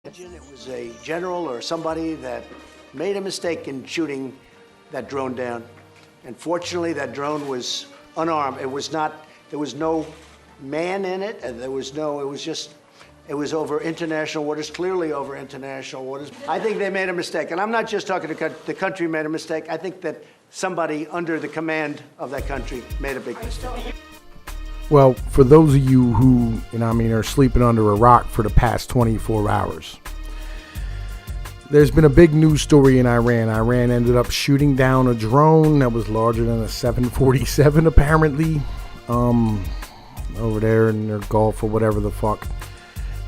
It was a general or somebody that made a mistake in shooting that drone down. And fortunately, that drone was unarmed. It was not, there was no man in it, and it was over international waters, clearly over international waters. I think they made a mistake. And I'm not just talking to the country made a mistake. I think that somebody under the command of that country made a big mistake. Well, for those of you who, are sleeping under a rock for the past 24 hours, there's been a big news story in Iran. Iran ended up shooting down a drone that was larger than a 747, apparently, over there in their Gulf or whatever the fuck.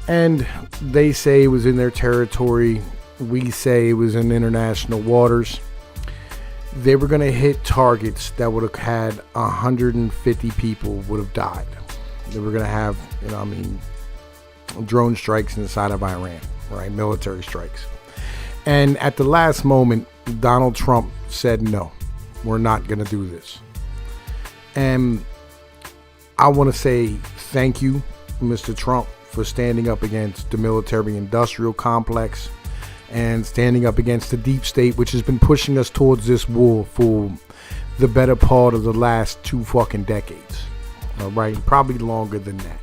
And they say it was in their territory. We say it was in international waters. They were going to hit targets that would have had 150 people would have died. They were going to have, drone strikes inside of Iran, right? Military strikes. And at the last moment, Donald Trump said, no, we're not going to do this. And I want to say thank you, Mr. Trump, for standing up against the military-industrial complex and standing up against the deep state, which has been pushing us towards this war for the better part of the last 2 fucking decades. All right, probably longer than that.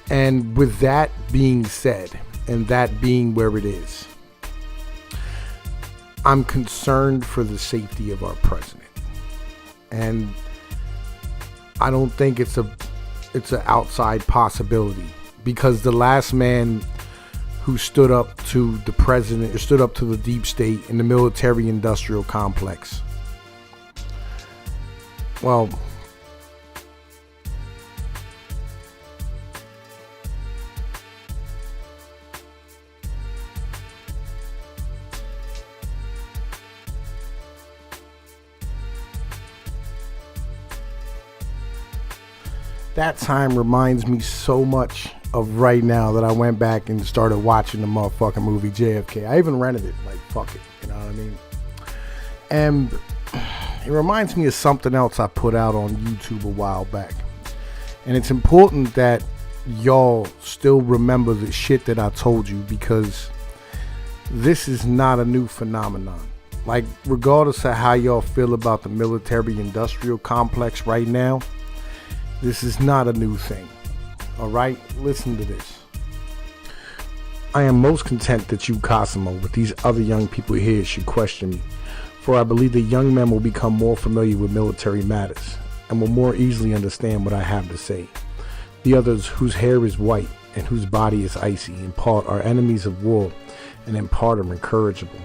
And with that being said, and that being where it is, I'm concerned for the safety of our president. And I don't think it's an outside possibility, because the last man who stood up to the president, or stood up to the deep state and the military-industrial complex, well, that time reminds me so much of right now that I went back and started watching the motherfucking movie JFK. I even rented it, like, fuck it, you know what I mean? And it reminds me of something else I put out on YouTube a while back. And it's important that y'all still remember the shit that I told you, because this is not a new phenomenon. Like, regardless of how y'all feel about the military-industrial complex right now, this is not a new thing. All right, listen to this. I am most content that you, Cosimo, with these other young people here should question me, for I believe that young men will become more familiar with military matters and will more easily understand what I have to say. The others whose hair is white and whose body is icy, in part are enemies of war and in part are incorrigible,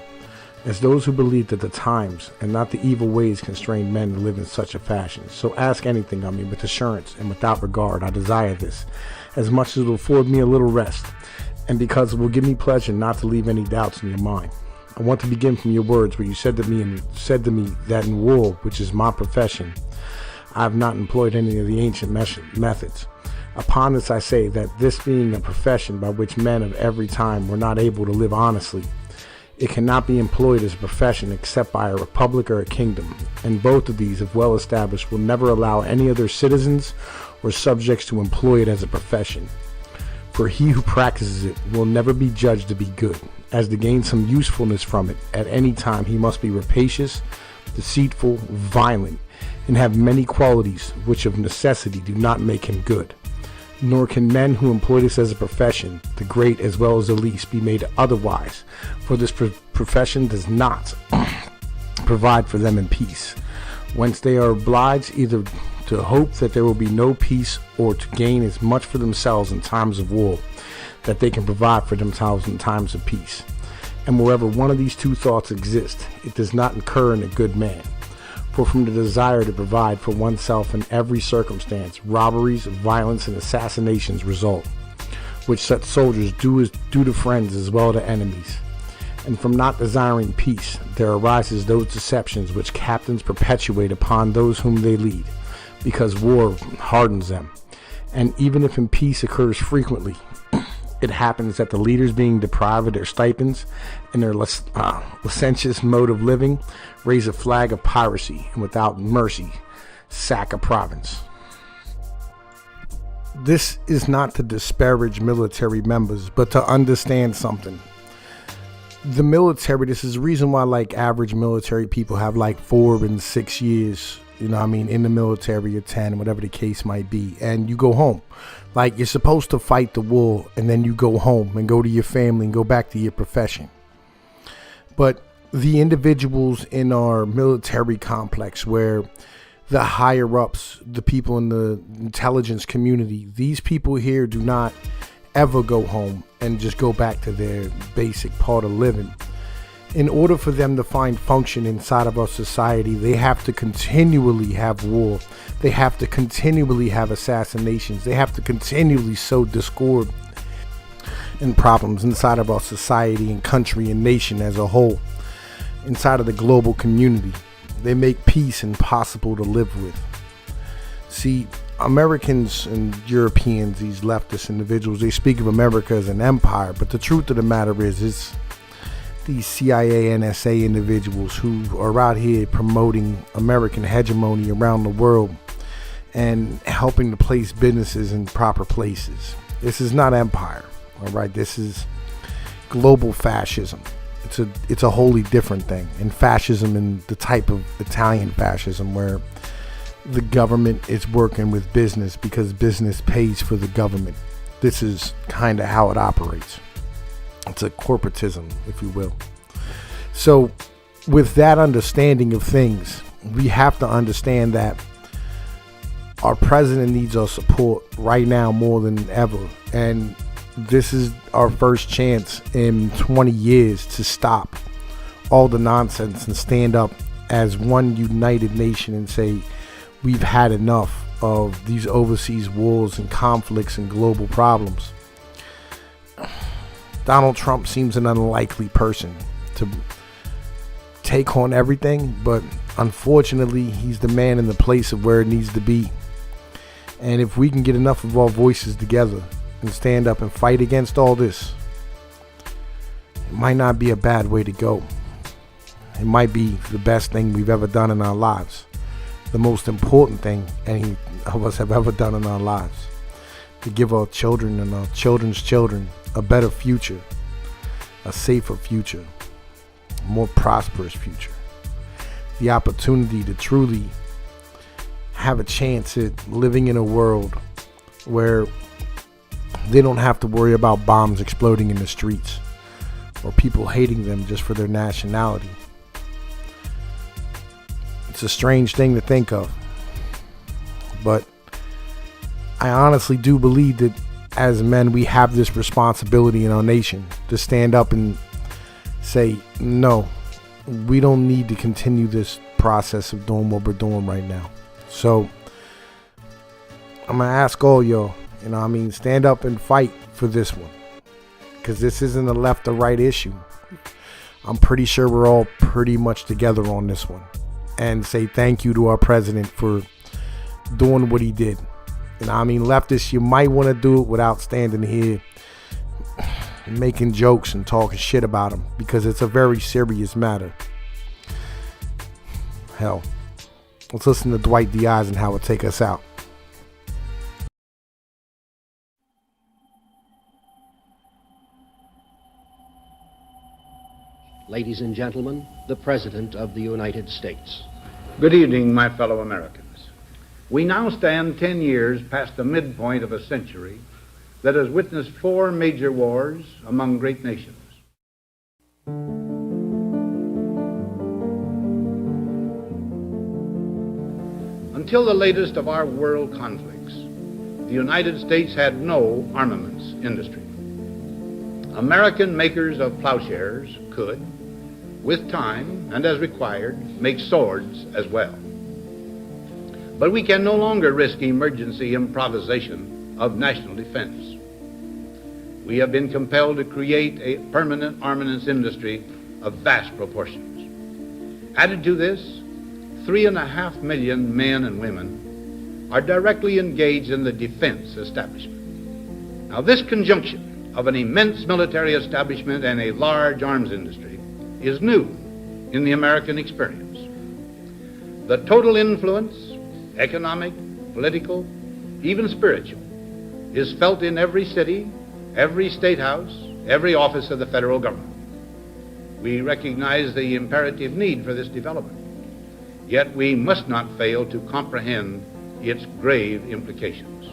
as those who believe that the times and not the evil ways constrain men to live in such a fashion. So ask anything of me with assurance and without regard. I desire this, as much as it will afford me a little rest, and because it will give me pleasure not to leave any doubts in your mind. I want to begin from your words, where you said to me that in war, which is my profession, I have not employed any of the ancient methods. Upon this I say that this being a profession by which men of every time were not able to live honestly, it cannot be employed as a profession except by a republic or a kingdom, and both of these, if well established, will never allow any of their citizens or subjects to employ it as a profession. For he who practices it will never be judged to be good, as to gain some usefulness from it. At any time he must be rapacious, deceitful, violent, and have many qualities which of necessity do not make him good. Nor can men who employ this as a profession, the great as well as the least, be made otherwise, for this profession does not provide for them in peace, whence they are obliged either to hope that there will be no peace, or to gain as much for themselves in times of war that they can provide for themselves in times of peace. And wherever one of these two thoughts exist, it does not incur in a good man. For from the desire to provide for oneself in every circumstance, robberies, violence, and assassinations result, which such soldiers do to friends as well to enemies. And from not desiring peace, there arises those deceptions which captains perpetuate upon those whom they lead, because war hardens them. And even if in peace occurs frequently, it happens that the leaders, being deprived of their stipends and their licentious mode of living, raise a flag of piracy, and without mercy sack a province. this is not to disparage military members, but to understand something. The military, this is the reason why like average military people have like 4 and 6 years, you know what I mean, in the military, or 10, whatever the case might be, and you go home. Like, you're supposed to fight the war, and then you go home and go to your family and go back to your profession. But the individuals in our military complex, where the higher ups, the people in the intelligence community, these people here do not ever go home and just go back to their basic part of living. In order for them to find function inside of our society, they have to continually have war. They have to continually have assassinations. They have to continually sow discord and problems inside of our society and country and nation as a whole, inside of the global community. They make peace impossible to live with. See, Americans and Europeans, these leftist individuals, they speak of America as an empire, but the truth of the matter is, it's these CIA, NSA individuals who are out here promoting American hegemony around the world and helping to place businesses in proper places. This is not empire, all right? This is global fascism. It's a wholly different thing. And fascism, and the type of Italian fascism where the government is working with business because business pays for the government. This is kind of how it operates. It's a corporatism, if you will. So with that understanding of things, we have to understand that our president needs our support right now more than ever. And this is our first chance in 20 years to stop all the nonsense and stand up as one united nation and say, we've had enough of these overseas wars and conflicts and global problems. Donald Trump seems an unlikely person to take on everything, but unfortunately, he's the man in the place of where it needs to be. And if we can get enough of our voices together and stand up and fight against all this, it might not be a bad way to go. It might be the best thing we've ever done in our lives. The most important thing any of us have ever done in our lives. To give our children and our children's children a better future, a safer future, a more prosperous future. The opportunity to truly have a chance at living in a world where they don't have to worry about bombs exploding in the streets or people hating them just for their nationality. It's a strange thing to think of, but I honestly do believe that as men, we have this responsibility in our nation to stand up and say, no, we don't need to continue this process of doing what we're doing right now. So I'm going to ask all y'all, stand up and fight for this one, because this isn't a left or right issue. I'm pretty sure we're all pretty much together on this one, and say thank you to our president for doing what he did. Leftists, you might want to do it without standing here making jokes and talking shit about him, because it's a very serious matter. Hell, let's listen to Dwight D. Eisenhower take us out. Ladies and gentlemen, the President of the United States. Good evening, my fellow Americans. We now stand 10 years past the midpoint of a century that has witnessed 4 major wars among great nations. Until the latest of our world conflicts, the United States had no armaments industry. American makers of plowshares could, with time and as required, make swords as well. But we can no longer risk emergency improvisation of national defense. We have been compelled to create a permanent armaments industry of vast proportions. Added to this, 3.5 million men and women are directly engaged in the defense establishment. Now, this conjunction of an immense military establishment and a large arms industry is new in the American experience. The total influence, economic, political, even spiritual, is felt in every city, every state house, every office of the federal government. We recognize the imperative need for this development, yet we must not fail to comprehend its grave implications.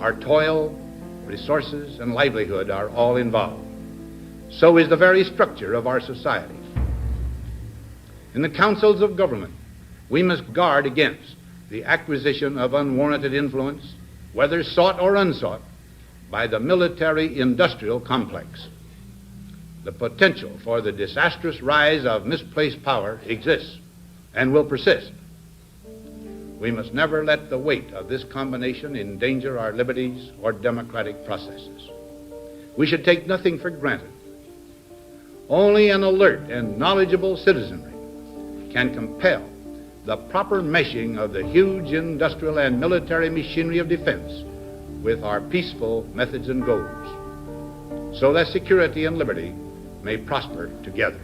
Our toil, resources, and livelihood are all involved. So is the very structure of our society. In the councils of government, we must guard against the acquisition of unwarranted influence, whether sought or unsought, by the military-industrial complex. The potential for the disastrous rise of misplaced power exists and will persist. We must never let the weight of this combination endanger our liberties or democratic processes. We should take nothing for granted. Only an alert and knowledgeable citizenry can compel the proper meshing of the huge industrial and military machinery of defense with our peaceful methods and goals, so that security and liberty may prosper together.